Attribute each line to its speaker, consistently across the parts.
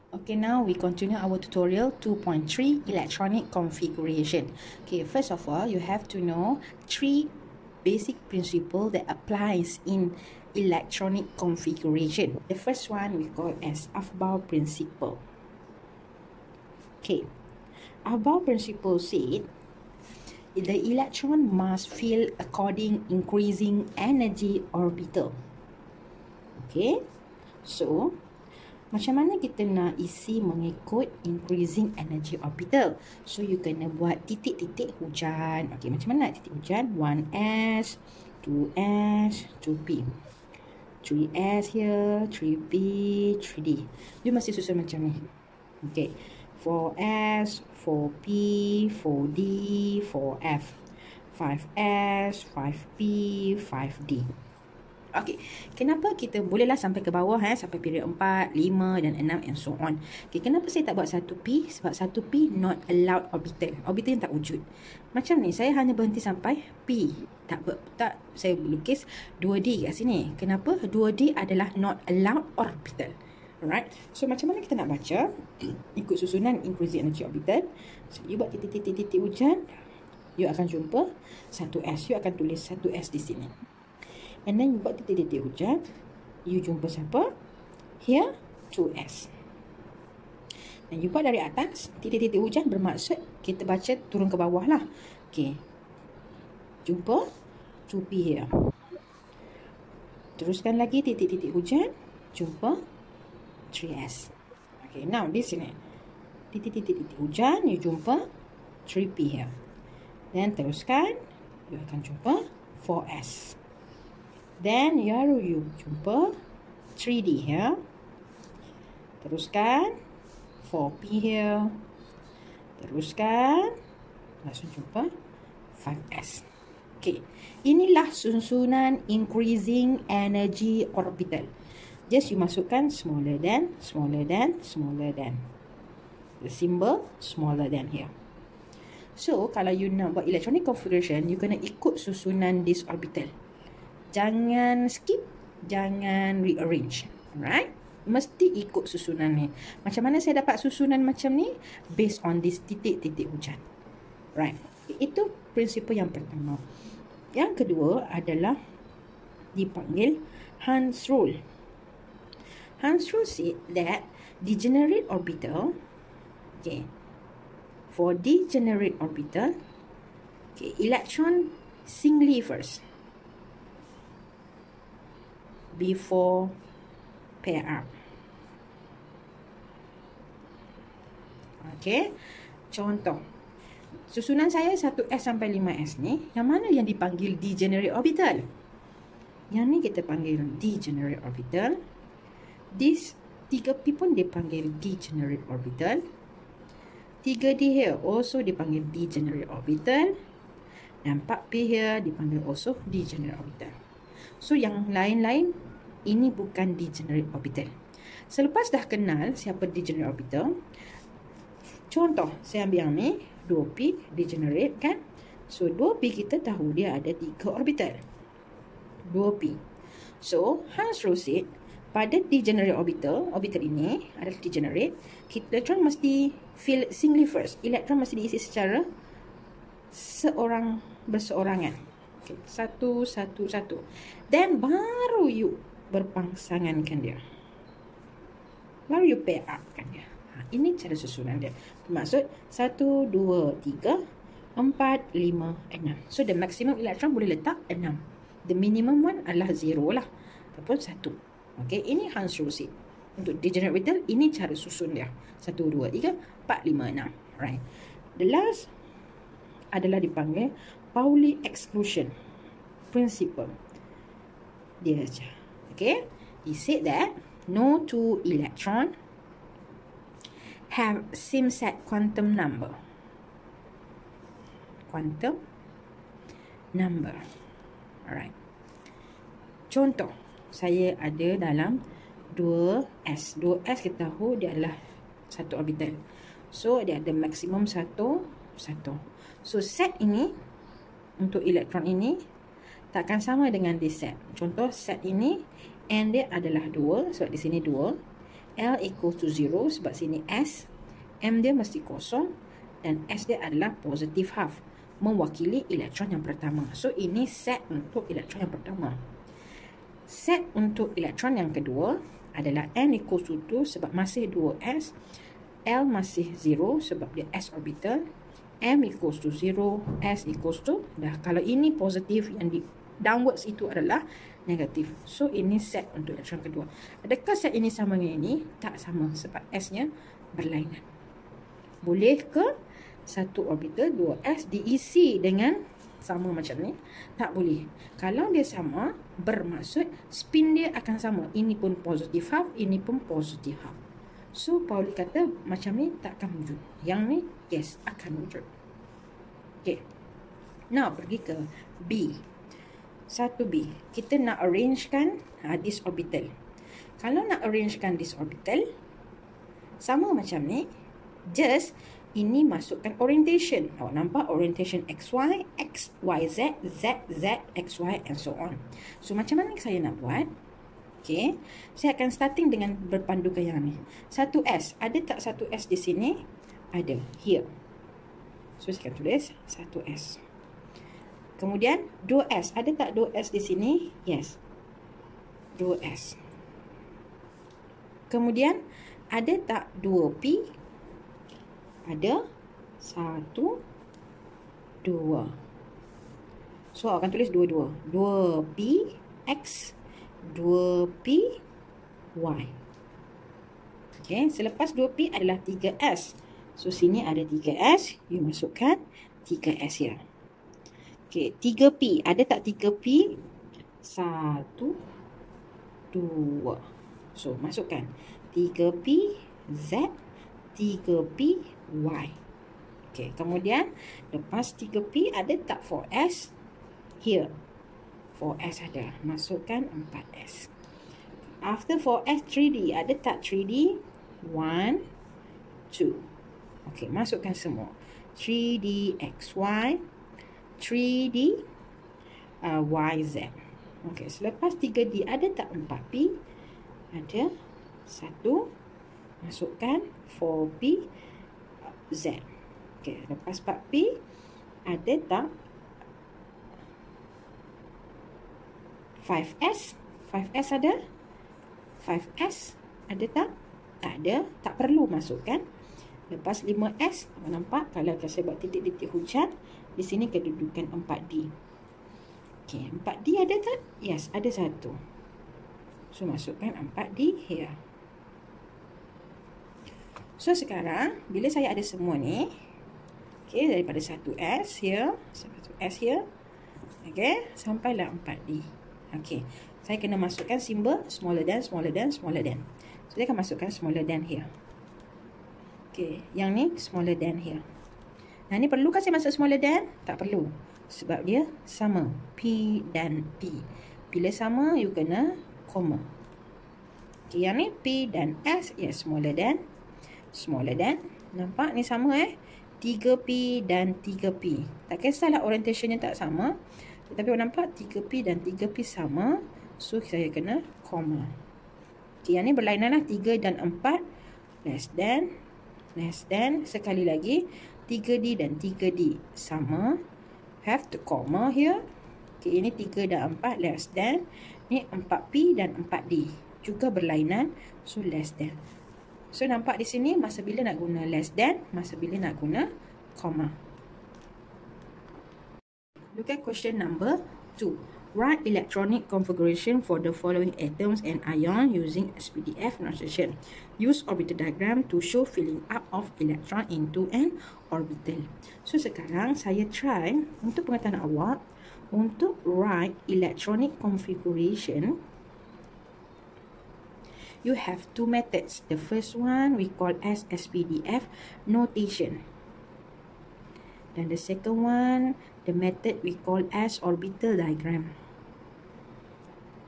Speaker 1: Okay, now we continue our tutorial 2.3 electronic configuration. Okay, first of all, you have to know three basic principles that applies in electronic configuration. The first one we call as Aufbau principle. Okay, Aufbau principle said the electron must fill according increasing energy orbital. Okay, so macam mana kita nak isi mengikut increasing energy orbital? So, you kena buat titik-titik hujan. Okay, macam mana titik hujan? 1s, 2s, 2p. 3s here, 3p, 3d. You mesti susun macam ni. Okay, 4s, 4p, 4d, 4f. 5s, 5p, 5d. Okey, kenapa kita bolehlah sampai ke bawah sampai period 4, 5 dan 6 and so on. Okey, kenapa saya tak buat 1P? Sebab 1P not allowed orbital. Orbital yang tak wujud. Macam ni, saya hanya berhenti sampai P. Tak saya lukis 2D kat sini. Kenapa? 2D adalah not allowed orbital. Alright. So macam mana kita nak baca? Ikut susunan increasing energy orbital. So you buat titik-titik hujan, you akan jumpa 1S. You akan tulis 1S di sini. And then you buat titik-titik hujan, you jumpa siapa? Here, 2S. Dan you buat dari atas, titik-titik hujan bermaksud kita baca turun ke bawah lah. Okay. Jumpa 2P here. Teruskan lagi titik-titik hujan, jumpa 3S. Okay, now di sini. Titik-titik hujan, you jumpa 3P here. Dan teruskan, you akan jumpa 4S. Then you jumpa 3D here. Teruskan 4P here. Teruskan langsung jumpa 5S. Okay, inilah susunan increasing energy orbital. Just you masukkan smaller than, smaller than, smaller than. The symbol smaller than here. So kalau you nak buat electronic configuration, you kena ikut susunan this orbital. Jangan skip, jangan rearrange. Alright? Mesti ikut susunan ni. Macam mana saya dapat susunan macam ni? Based on this titik-titik hujan. Right? Itu prinsipal yang pertama. Yang kedua adalah dipanggil Hans rule. Hans rule said that degenerate orbital, okay, for degenerate orbital, okay, electron singly first before pair up. Okay, contoh susunan saya 1S sampai 5S ni, yang mana yang dipanggil degenerate orbital? Yang ni kita panggil degenerate orbital. This 3P pun dipanggil degenerate orbital. 3D here also dipanggil degenerate orbital. Dan 4P here dipanggil also degenerate orbital. So yang lain-lain ini bukan degenerate orbital. Selepas dah kenal siapa degenerate orbital, contoh saya ambil yang ni 2P degenerate kan. So 2P kita tahu dia ada 3 orbital. 2P. So Hans rule said pada degenerate orbital, orbital ini adalah degenerate, electron mesti fill singly first. Elektron mesti diisi secara berseorangan. Okay, satu. Dan baru you berpangsangankan dia. Baru you pair up kan dia. Ini cara susunan dia. Maksud 1, 2, 3, 4, 5, 6. So the maximum electron boleh letak 6. The minimum one adalah 0 lah. Ataupun 1. Okay, ini Hans rule said. Untuk degenerate orbital, ini cara susun dia. 1, 2, 3, 4, 5, 6. Right. The last adalah dipanggil Pauli exclusion principle. Dia saja. Okay. He said that no two electron have same set quantum number. Quantum number. Alright. Contoh, saya ada dalam 2S. 2S kita tahu dia adalah satu orbital. So, dia ada maksimum 1. So, set ini untuk elektron ini takkan sama dengan this set. Contoh, set ini N dia adalah 2. Sebab di sini 2. L equals to 0 sebab sini S, M dia mesti kosong dan S dia adalah positive half, mewakili elektron yang pertama. So ini set untuk elektron yang pertama. Set untuk elektron yang kedua adalah N equals to 2 sebab masih 2S, L masih 0 sebab dia S orbital, M equals to 0, S equals to, dah kalau ini positif, yang di downwards itu adalah negatif. So ini set untuk elektron kedua. Adakah set ini sama dengan ini? Tak sama sebab S-nya berlainan. Boleh ke satu orbital 2S diisi dengan sama macam ni? Tak boleh. Kalau dia sama, bermaksud spin dia akan sama. Ini pun positive half, ini pun positive half. So Pauli kata macam ni takkan wujud. Yang ni yes akan wujud. Okay. Now pergi ke B. 1B. Kita nak arrangekan this orbital. Kalau nak arrangekan this orbital, sama macam ni. Just ini masukkan orientation. Awak nampak orientation XY, XYZ, ZZ, XY and so on. So macam mana saya nak buat? Okay. Saya akan starting dengan berpandukan yang ni. 1S. Ada tak 1S di sini? Ada. Here. So saya akan tulis 1S. Kemudian 2S. Ada tak 2S di sini? Yes. 2S. Kemudian ada tak 2P? Ada 1, 2. So akan tulis 2, 2P X, 2P Y. Okay. Selepas 2P adalah 3S. So sini ada 3S. You masukkan 3S ya. Okay, 3P. Ada tak 3P? 1, 2. So, masukkan 3P Z, 3P Y. Okay, kemudian lepas 3P ada tak 4S? Here. 4S ada. Masukkan 4S. After 4S, 3D. Ada tak 3D? 1, 2. Okay, masukkan semua. 3D XY, 3D YZ. Okey, selepas 3D ada tak 4P? Ada 1. Masukkan 4P Z. Okey, lepas 4P ada tak 5S? 5S ada? 5S ada tak? Tak ada, tak perlu masukkan. Lepas 5S, nampak kalau saya buat titik-titik hujan, di sini kedudukan 4D. Okey, 4D ada tak? Yes, ada 1. So, masukkan 4D here. So, sekarang, bila saya ada semua ni, okey, daripada 1S here, 1S here, okey, sampailah 4D. Okey, saya kena masukkan simbol smaller than, smaller than, smaller than. So, saya akan masukkan smaller than here. Okey, yang ni smaller than here. Nah, ni perlukah saya masuk smaller than? Tak perlu. Sebab dia sama. P dan P. Bila sama, you kena koma. Okey, yang ni P dan S. Yes, smaller than. Smaller than. Nampak ni sama 3P dan 3P. Tak kisahlah orientationnya tak sama. Tetapi awak nampak 3P dan 3P sama. So, saya kena koma. Okey, yang ni berlainan lah. 3 dan 4. Less than. Less than. Sekali lagi. 3D dan 3D sama. Have to comma here. Okay, ini 3 dan 4 less than. Ni 4P dan 4D. Juga berlainan. So, less than. So, nampak di sini masa bila nak guna less than. Masa bila nak guna comma. Look at question number 2. Write electronic configuration for the following atoms and ion using SPDF notation. Use orbital diagram to show filling up of electron into an orbital. So, sekarang saya try untuk pengetahuan awak untuk write electronic configuration. You have two methods. The first one we call as SPDF notation. Dan the second one, the method we call as orbital diagram.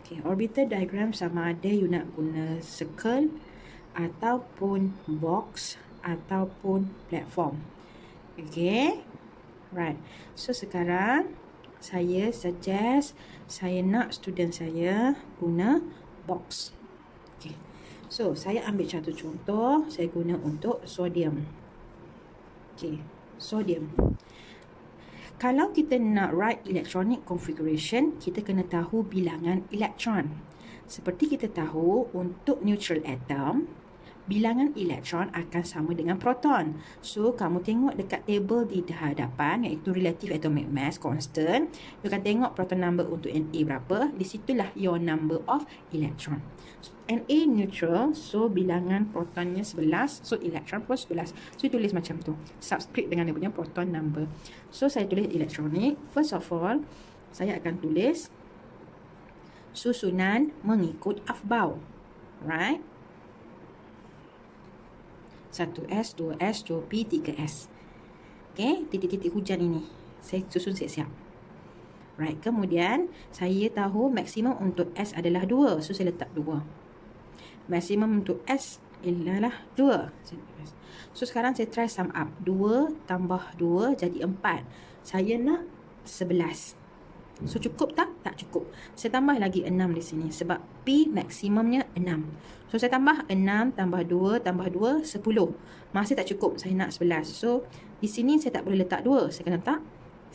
Speaker 1: Okay, orbital diagram sama ada you nak guna circle ataupun box ataupun platform. Okay, right. So sekarang saya suggest, saya nak student saya guna box. Okay, So, saya ambil satu contoh. Saya guna untuk sodium. Okay, sodium. Kalau kita nak write electronic configuration, kita kena tahu bilangan elektron. Seperti kita tahu, untuk neutral atom, bilangan elektron akan sama dengan proton. So, kamu tengok dekat table di hadapan, iaitu relative atomic mass constant. You akan tengok proton number untuk Na berapa. Di situlah your number of electron. So, Na neutral, so bilangan protonnya 11. So, elektron pun 11. So, you tulis macam tu. Subscript dengan dia punya proton number. So, saya tulis electronic. First of all, saya akan tulis susunan mengikut afbau. Right? 1S, 2S, 2P, 3S. Okay, titik-titik hujan ini saya susun siap-siap. Right, kemudian saya tahu maksimum untuk S adalah 2. So, saya letak 2. Maksimum untuk S adalah 2. So, sekarang saya try sum up. 2 tambah 2 jadi 4. Saya nak 11. So, cukup tak? Tak cukup. Saya tambah lagi 6 di sini. Sebab P maksimumnya 6. So, saya tambah 6 tambah 2 tambah 2, 10. Masih tak cukup. Saya nak 11. So, di sini saya tak boleh letak 2. Saya kena letak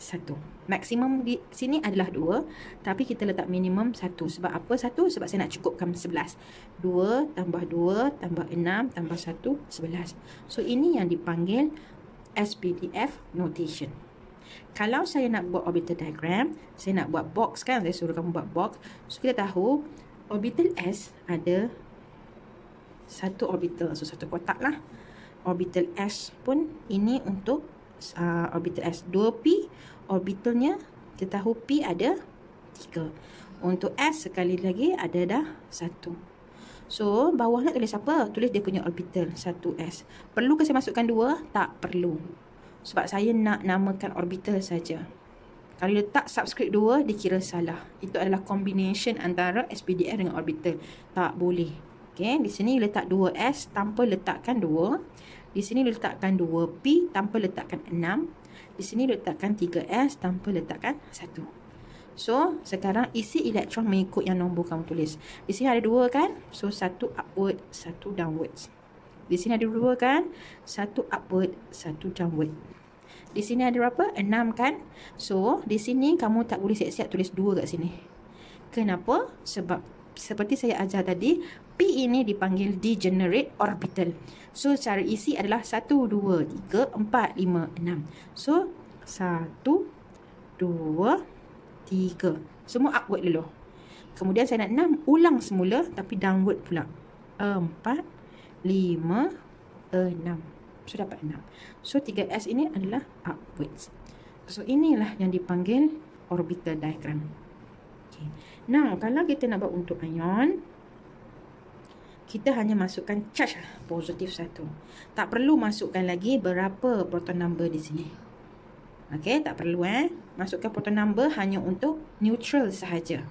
Speaker 1: 1. Maksimum di sini adalah 2. Tapi kita letak minimum 1. Sebab apa 1? Sebab saya nak cukupkan 11. 2 tambah 2 tambah 6 tambah 1, 11. So, ini yang dipanggil SPDF notation. Kalau saya nak buat orbital diagram, saya nak buat box kan, saya suruh kamu buat box. So, kita tahu orbital S ada satu orbital, so satu kotak lah. Orbital S pun ini untuk orbital S. 2P orbitalnya, kita tahu P ada 3. Untuk S sekali lagi ada dah 1. So, bawah nak tulis apa? Tulis dia punya orbital 1S. Perlu ke saya masukkan 2? Tak perlu. Sebab saya nak namakan orbital saja. Kalau letak subscript 2, dikira salah. Itu adalah combination antara SPDF dengan orbital. Tak boleh. Okay, di sini letak 2S tanpa letakkan 2. Di sini letakkan 2P tanpa letakkan 6. Di sini letakkan 3S tanpa letakkan 1. So, sekarang isi elektron mengikut yang nombor kamu tulis. Di sini ada 2 kan? So, 1 upward, 1 downwards. Di sini ada 2 kan? 1 upward, 1 downward. Di sini ada berapa? 6 kan? So, di sini kamu tak boleh siap-siap tulis 2 kat sini. Kenapa? Sebab seperti saya ajar tadi, P ini dipanggil degenerate orbital. So, cara isi adalah 1, 2, 3, 4, 5, 6. So, 1, 2, 3. Semua upward dulu. Kemudian saya nak 6, ulang semula tapi downward pula. 4, 5, 6. So, dapat 6. So, 3S ini adalah upwards. So, inilah yang dipanggil orbital diagram. Okay. Now, kalau kita nak buat untuk ion, kita hanya masukkan charge positif 1. Tak perlu masukkan lagi berapa proton number di sini. Okay, tak perlu masukkan proton number hanya untuk neutral sahaja.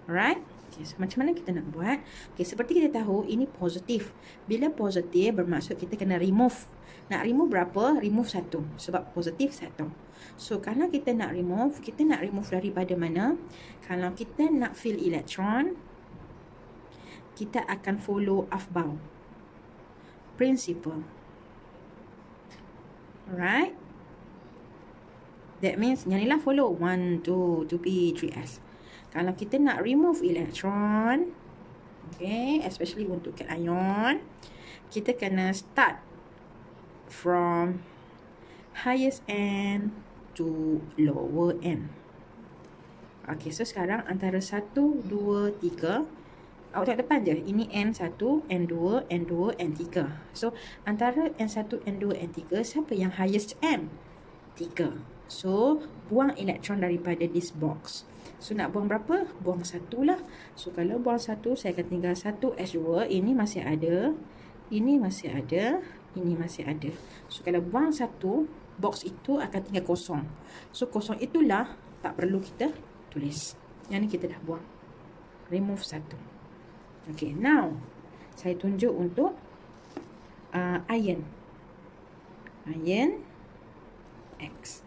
Speaker 1: Alright? Okay, so macam mana kita nak buat? Okay, seperti kita tahu, ini positif. Bila positif, bermaksud kita kena remove. Nak remove berapa? Remove 1. Sebab positif 1. So, kalau kita nak remove daripada mana? Kalau kita nak fill elektron, kita akan follow afbau principle. Alright? That means, yang inilah follow 1, 2, 2P, 3S. Kalau kita nak remove elektron, okay, especially untuk cation, kita kena start from highest end to lower end. Okay, so sekarang antara 1, 2, 3. Awak tengok depan je. Ini N1, N2, N2, N3. So, antara N1, N2, N3, siapa yang highest end? 3. So, buang elektron daripada this box. So, nak buang berapa? Buang 1 lah. So, kalau buang 1, saya akan tinggal 1 S2. Ini masih ada. Ini masih ada. Ini masih ada. So, kalau buang 1, box itu akan tinggal kosong. So, kosong itulah tak perlu kita tulis. Yang ni kita dah buang. Remove 1. Okay, now saya tunjuk untuk iron. Iron X.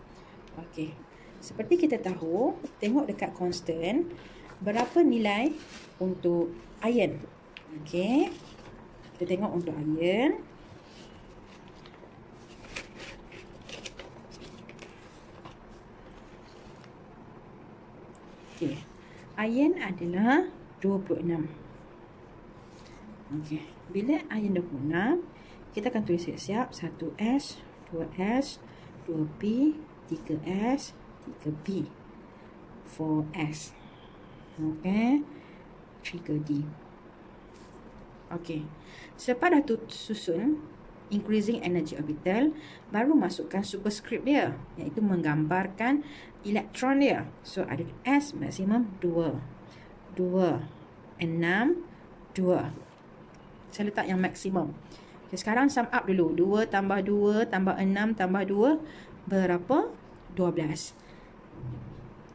Speaker 1: Okay. Seperti kita tahu, tengok dekat constant, berapa nilai untuk iron. Okay. Kita tengok untuk iron. Okey. Iron adalah 26. Okey. Bila iron 26, kita akan tulis siap-siap 1S, 2S, 2P, 3S, 3P, 4S. Okey. 3D. Okey. Selepas dah susun increasing energy orbital, baru masukkan superscript dia, iaitu menggambarkan elektron dia. So ada S maksimum 2, 2, 6, 2. Saya letak yang maksimum. Okay, sekarang sum up dulu. 2 tambah 2 tambah 6 tambah 2 berapa? 12,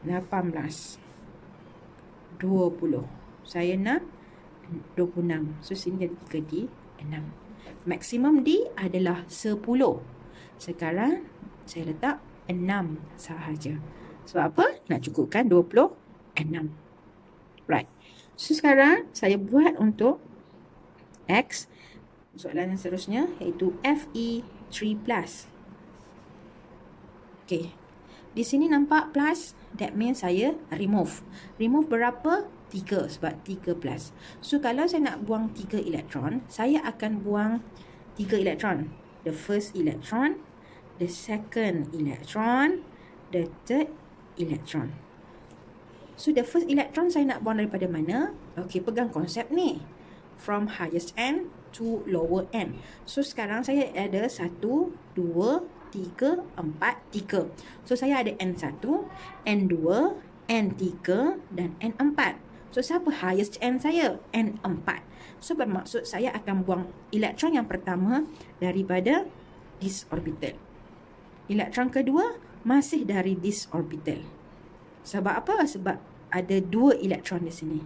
Speaker 1: 18, 20. Saya nak 26. So sini jadi 3D 6. Maksimum D adalah 10. Sekarang saya letak 6 sahaja. Sebab apa? Nak cukupkan 26. Right. So sekarang saya buat untuk X. Soalan yang seterusnya iaitu Fe3+. Okay. Di sini nampak plus. That means saya remove. Remove berapa? 3 sebab 3 plus. So kalau saya nak buang 3 elektron, saya akan buang 3 elektron. The first electron, the second electron, the third electron. So the first electron saya nak buang daripada mana? Okey, pegang konsep ni. From highest end to lower end. So sekarang saya ada 1, 2, 3, 4, 3. So saya ada N1, N2, N3 dan N4. So siapa highest end saya? N4. So bermaksud saya akan buang elektron yang pertama daripada this orbital. Elektron kedua masih dari this orbital. Sebab apa? Sebab ada 2 elektron di sini.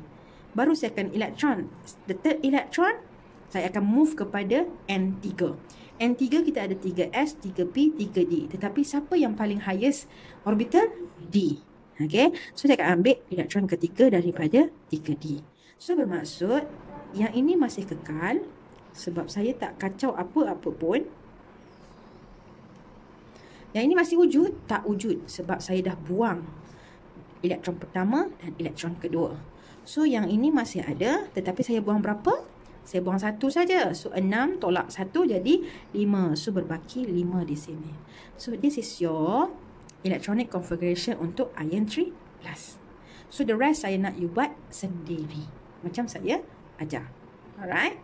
Speaker 1: Baru saya akan elektron. The third electron saya akan move kepada N3. N3 kita ada 3S, 3P, 3D. Tetapi siapa yang paling highest orbital? D. Okay. So saya akan ambil elektron ketiga daripada 3D. So bermaksud yang ini masih kekal. Sebab saya tak kacau apa-apa pun. Yang ini masih wujud? Tak wujud. Sebab saya dah buang elektron pertama dan elektron kedua. So yang ini masih ada. Tetapi saya buang berapa? Saya buang 1 saja. So 6 tolak 1 jadi 5. So berbaki 5 di sini. So this is your electronic configuration untuk iron 3+. So the rest saya nak you buat sendiri. Macam saya ajar. Alright.